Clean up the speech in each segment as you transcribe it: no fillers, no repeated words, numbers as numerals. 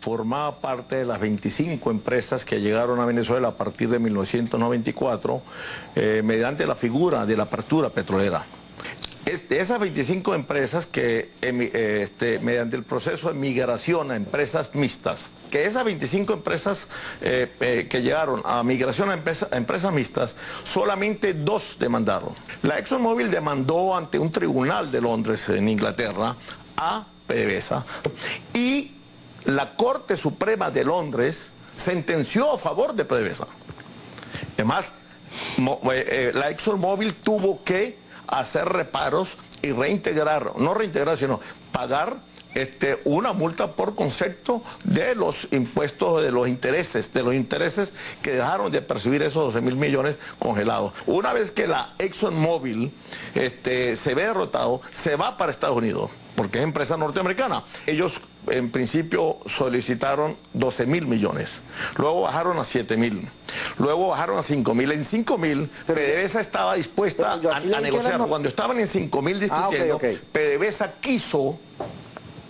formaba parte de las 25 empresas que llegaron a Venezuela a partir de 1994 mediante la figura de la apertura petrolera. Esas 25 empresas que mediante el proceso de migración a empresas mixtas, que esas 25 empresas que llegaron a migración a empresas mixtas, solamente 2 demandaron. La ExxonMobil demandó ante un tribunal de Londres, en Inglaterra, a PDVSA, y la Corte Suprema de Londres sentenció a favor de PDVSA. Además, la ExxonMobil tuvo que hacer reparos y reintegrar, no reintegrar, sino pagar una multa por concepto de los impuestos, de los intereses que dejaron de percibir esos 12.000 millones congelados. Una vez que la ExxonMobil se ve derrotado, se va para Estados Unidos, porque es empresa norteamericana. Ellos en principio solicitaron 12.000 millones, luego bajaron a 7.000, luego bajaron a 5.000. En 5.000 PDVSA estaba dispuesta a negociar. Cuando estaban en 5.000 discutiendo, PDVSA quiso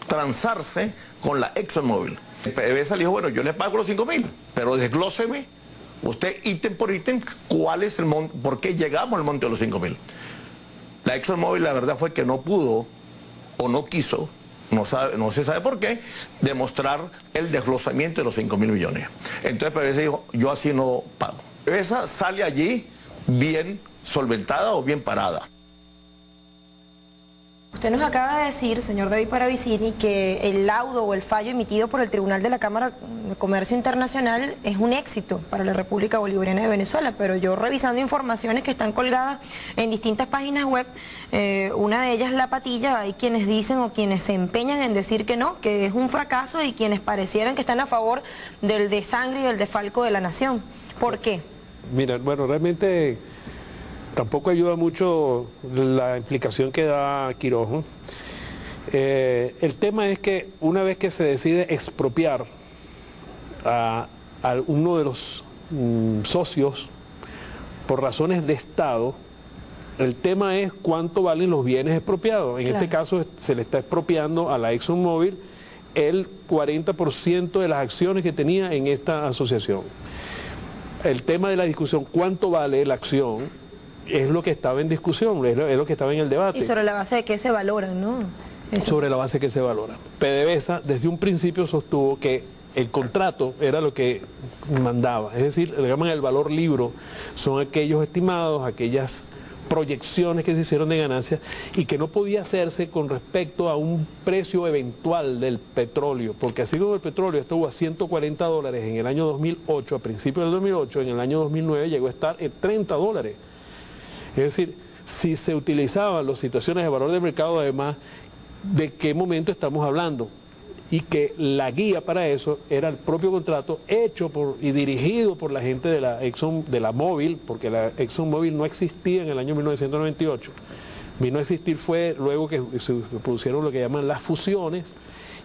transarse con la ExxonMobil. PDVSA le dijo, bueno, yo le pago los 5.000, pero desglóseme usted ítem por ítem cuál es el monto, por qué llegamos al monto de los 5.000. La ExxonMobil, la verdad fue que no pudo o no quiso, no se sabe por qué, demostrar el desglosamiento de los 5.000 millones. Entonces PDVSA dijo, yo así no pago. PDVSA sale allí bien solventada o bien parada. Usted nos acaba de decir, señor David Paravicini, que el laudo o el fallo emitido por el Tribunal de la Cámara de Comercio Internacional es un éxito para la República Bolivariana de Venezuela, pero yo revisando informaciones que están colgadas en distintas páginas web, una de ellas La Patilla, hay quienes dicen o quienes se empeñan en decir que no, que es un fracaso, y quienes parecieran que están a favor del desangre y del desfalco de la nación. ¿Por qué? Mira, bueno, realmente tampoco ayuda mucho la implicación que da Quiroz. El tema es que una vez que se decide expropiar a uno de los socios por razones de Estado, el tema es cuánto valen los bienes expropiados. En este caso se le está expropiando a la ExxonMobil el 40% de las acciones que tenía en esta asociación. El tema de la discusión, cuánto vale la acción, es lo que estaba en discusión, es lo que estaba en el debate. Y sobre la base de qué se valoran, ¿no? Eso. Sobre la base de qué se valora. PDVSA desde un principio sostuvo que el contrato era lo que mandaba, es decir, le llaman el valor libro, son aquellos estimados, aquellas proyecciones que se hicieron de ganancias y que no podía hacerse con respecto a un precio eventual del petróleo, porque así como el petróleo estuvo a $140 en el año 2008, a principios del 2008, en el año 2009 llegó a estar en $30. Es decir, si se utilizaban las situaciones de valor de mercado, además, ¿de qué momento estamos hablando? Y que la guía para eso era el propio contrato hecho y dirigido por la gente de la Móvil, porque la ExxonMobil no existía en el año 1998. Vino a existir fue luego que se produjeron lo que llaman las fusiones,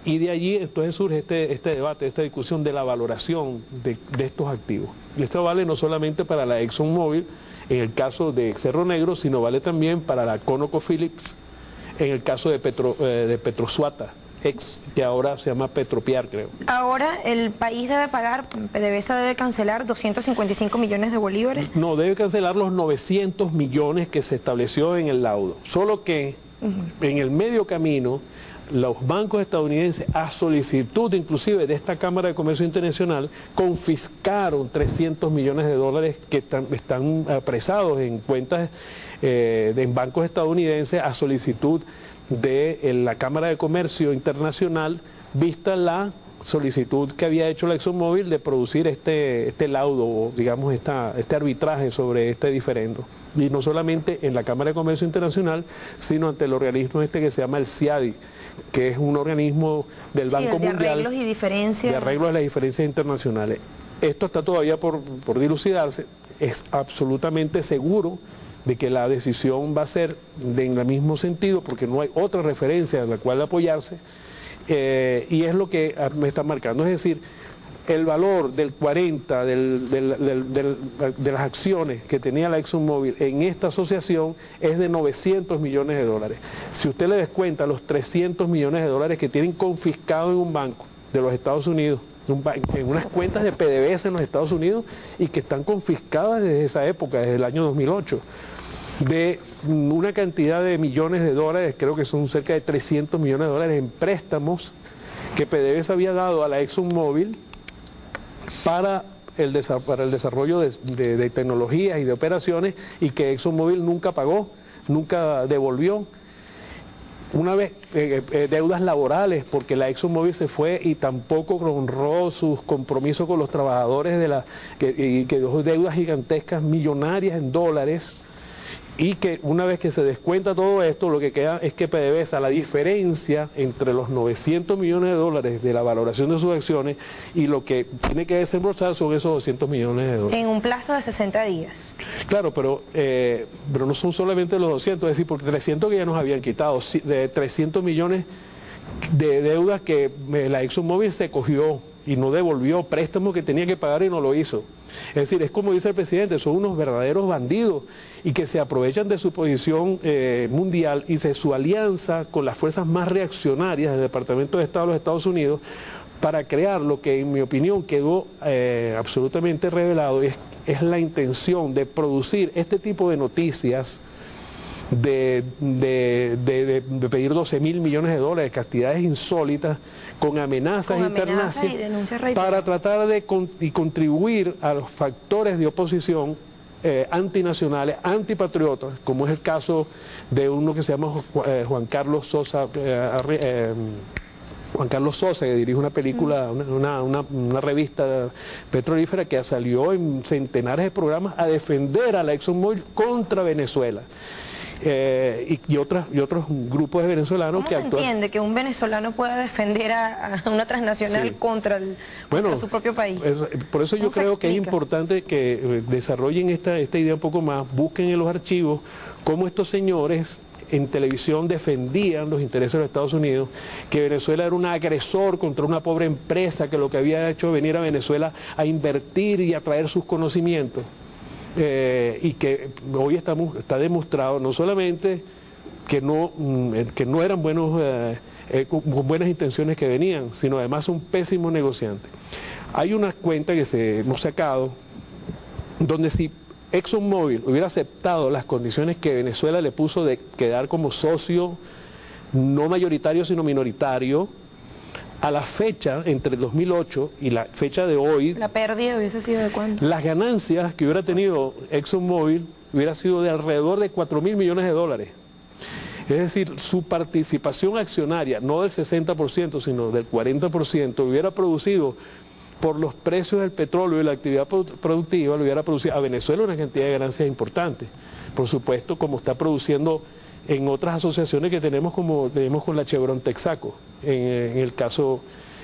y de allí entonces surge este debate, esta discusión de la valoración de estos activos. Y esto vale no solamente para la ExxonMobil, en el caso de Cerro Negro, sino vale también para la ConocoPhillips, en el caso de Petrosuata, que ahora se llama Petropiar, creo. Ahora el país debe pagar, PDVSA debe cancelar 255 millones de bolívares. No, debe cancelar los 900 millones que se estableció en el laudo. Solo que en el medio camino, los bancos estadounidenses, a solicitud inclusive de esta Cámara de Comercio Internacional, confiscaron 300 millones de dólares que están apresados en cuentas en bancos estadounidenses a solicitud de la Cámara de Comercio Internacional, vista la solicitud que había hecho la ExxonMobil de producir este laudo, o digamos este arbitraje sobre este diferendo. Y no solamente en la Cámara de Comercio Internacional, sino ante el organismo que se llama el CIADI, que es un organismo del Banco Mundial. De arreglos y diferencias. De arreglos de las diferencias internacionales. Esto está todavía por dilucidarse. Es absolutamente seguro de que la decisión va a ser en el mismo sentido, porque no hay otra referencia en la cual apoyarse, y es lo que me está marcando. Es decir, el valor del 40 de las acciones que tenía la ExxonMobil en esta asociación es de 900 millones de dólares. Si usted le descuenta los 300 millones de dólares que tienen confiscados en un banco, de los Estados Unidos, en unas cuentas de PDVSA en los Estados Unidos y que están confiscadas desde esa época, desde el año 2008, de una cantidad de millones de dólares, creo que son cerca de 300 millones de dólares en préstamos que PDVSA había dado a la ExxonMobil para el desarrollo de tecnologías y de operaciones, y que ExxonMobil nunca pagó, nunca devolvió. Una vez, deudas laborales, porque la ExxonMobil se fue y tampoco honró sus compromisos con los trabajadores y que dejó deudas gigantescas, millonarias en dólares, y que una vez que se descuenta todo esto, lo que queda es que PDVSA, la diferencia entre los 900 millones de dólares de la valoración de sus acciones y lo que tiene que desembolsar son esos 200 millones de dólares. En un plazo de 60 días. Claro, pero no son solamente los 200, es decir, porque 300 que ya nos habían quitado, de 300 millones de deudas que la ExxonMobil se cogió y no devolvió, préstamos que tenía que pagar y no lo hizo. Es decir, es como dice el presidente, son unos verdaderos bandidos y que se aprovechan de su posición mundial y de su alianza con las fuerzas más reaccionarias del Departamento de Estado de los Estados Unidos para crear lo que, en mi opinión, quedó absolutamente revelado, es la intención de producir este tipo de noticias, de pedir 12.000 millones de dólares, cantidades insólitas, con amenazas internacionales, para tratar de contribuir a los factores de oposición antinacionales, antipatriotas, como es el caso de uno que se llama Juan Carlos Sosa, que dirige una película, una revista petrolífera que salió en centenares de programas a defender a la ExxonMobil contra Venezuela. Y otros grupos de venezolanos que actúan. ¿Cómo se entiende que un venezolano pueda defender a una transnacional contra su propio país? Por eso yo creo que es importante que desarrollen esta idea un poco más, busquen en los archivos cómo estos señores en televisión defendían los intereses de los Estados Unidos, que Venezuela era un agresor contra una pobre empresa que lo que había hecho venir a Venezuela a invertir y a traer sus conocimientos. Y que hoy está demostrado no solamente que no eran buenos, con buenas intenciones que venían, sino además un pésimo negociante. Hay una cuenta que hemos sacado donde si ExxonMobil hubiera aceptado las condiciones que Venezuela le puso de quedar como socio no mayoritario sino minoritario, a la fecha, entre el 2008 y la fecha de hoy, ¿la pérdida hubiese sido de cuánto? Las ganancias que hubiera tenido ExxonMobil hubiera sido de alrededor de 4.000 millones de dólares. Es decir, su participación accionaria, no del 60%, sino del 40%, hubiera producido, por los precios del petróleo y la actividad productiva, le hubiera producido a Venezuela una cantidad de ganancias importantes. Por supuesto, como está produciendo en otras asociaciones que tenemos, como tenemos con la Chevron Texaco, en el caso,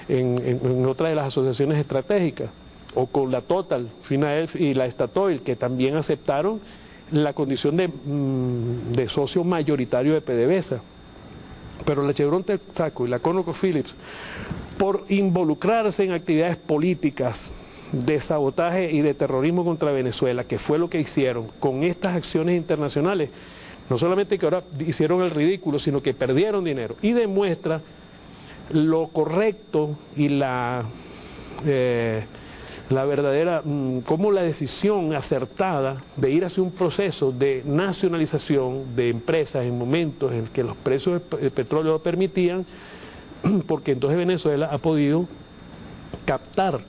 en otra de las asociaciones estratégicas, o con la Total, Finaelf y la Statoil, que también aceptaron la condición de socio mayoritario de PDVSA. Pero la Chevron Texaco y la ConocoPhillips, por involucrarse en actividades políticas de sabotaje y de terrorismo contra Venezuela, que fue lo que hicieron con estas acciones internacionales, no solamente que ahora hicieron el ridículo, sino que perdieron dinero. Y demuestra lo correcto y la verdadera, como la decisión acertada de ir hacia un proceso de nacionalización de empresas en momentos en que los precios del petróleo lo permitían, porque entonces Venezuela ha podido captar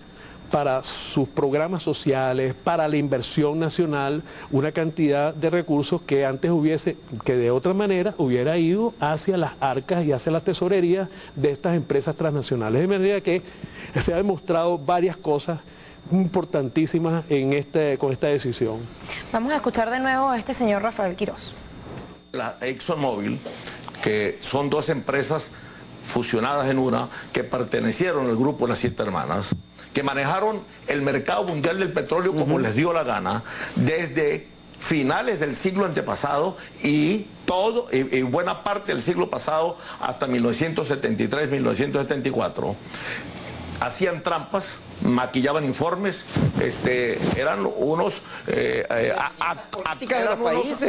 para sus programas sociales, para la inversión nacional, una cantidad de recursos que antes que de otra manera hubiera ido hacia las arcas y hacia las tesorerías de estas empresas transnacionales. De manera que se ha demostrado varias cosas importantísimas con esta decisión. Vamos a escuchar de nuevo a este señor Rafael Quirós. La ExxonMobil, que son dos empresas fusionadas en una, que pertenecieron al grupo de las 7 hermanas, que manejaron el mercado mundial del petróleo como les dio la gana, desde finales del siglo antepasado y buena parte del siglo pasado hasta 1973, 1974. Hacían trampas, maquillaban informes, eran unos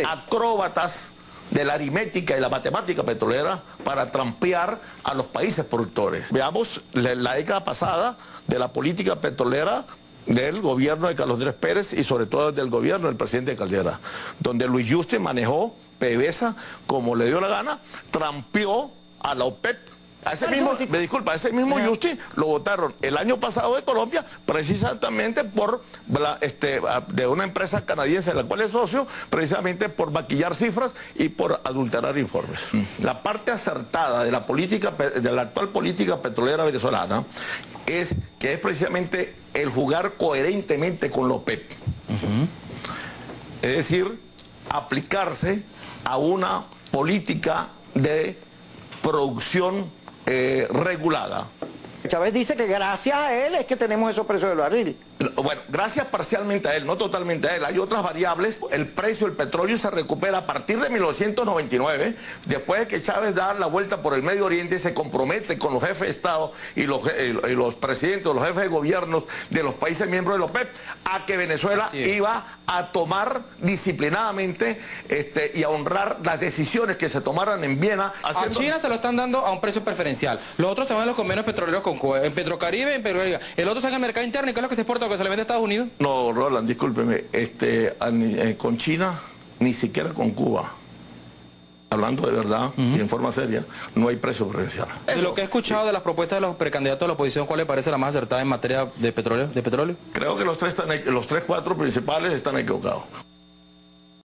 acróbatas de la aritmética y la matemática petrolera para trampear a los países productores. Veamos la década pasada de la política petrolera del gobierno de Carlos Andrés Pérez y sobre todo del gobierno del presidente Caldera, donde Luis Yuste manejó PDVSA como le dio la gana, trampeó a la OPEP. A ese mismo, me disculpa, a ese mismo Yuste lo votaron el año pasado de Colombia, precisamente por de una empresa canadiense de la cual es socio, precisamente por maquillar cifras y por adulterar informes. La parte acertada de la política, de la actual política petrolera venezolana, es que es precisamente el jugar coherentemente con la OPEP. Es decir, aplicarse a una política de producción regulada. Chávez dice que gracias a él es que tenemos esos precios del barril. Bueno, gracias parcialmente a él, no totalmente a él. Hay otras variables. El precio del petróleo se recupera a partir de 1999, después de que Chávez da la vuelta por el Medio Oriente y se compromete con los jefes de Estado y los presidentes, los jefes de gobiernos de los países miembros de la OPEP, a que Venezuela iba a tomar disciplinadamente y a honrar las decisiones que se tomaran en Viena. A China se lo están dando a un precio preferencial. Los otros se van a los convenios petroleros con Cuba, en Petrocaribe, en Perú. El otro se va al mercado interno. ¿Y qué es lo que se exporta? ¿Que se le vende a Estados Unidos? No, Roland, discúlpeme, con China, ni siquiera con Cuba, hablando de verdad y en forma seria, no hay precio preferencial. De lo que he escuchado de las propuestas de los precandidatos de la oposición, ¿cuál le parece la más acertada en materia de petróleo? Creo que los 3, 4 principales están equivocados.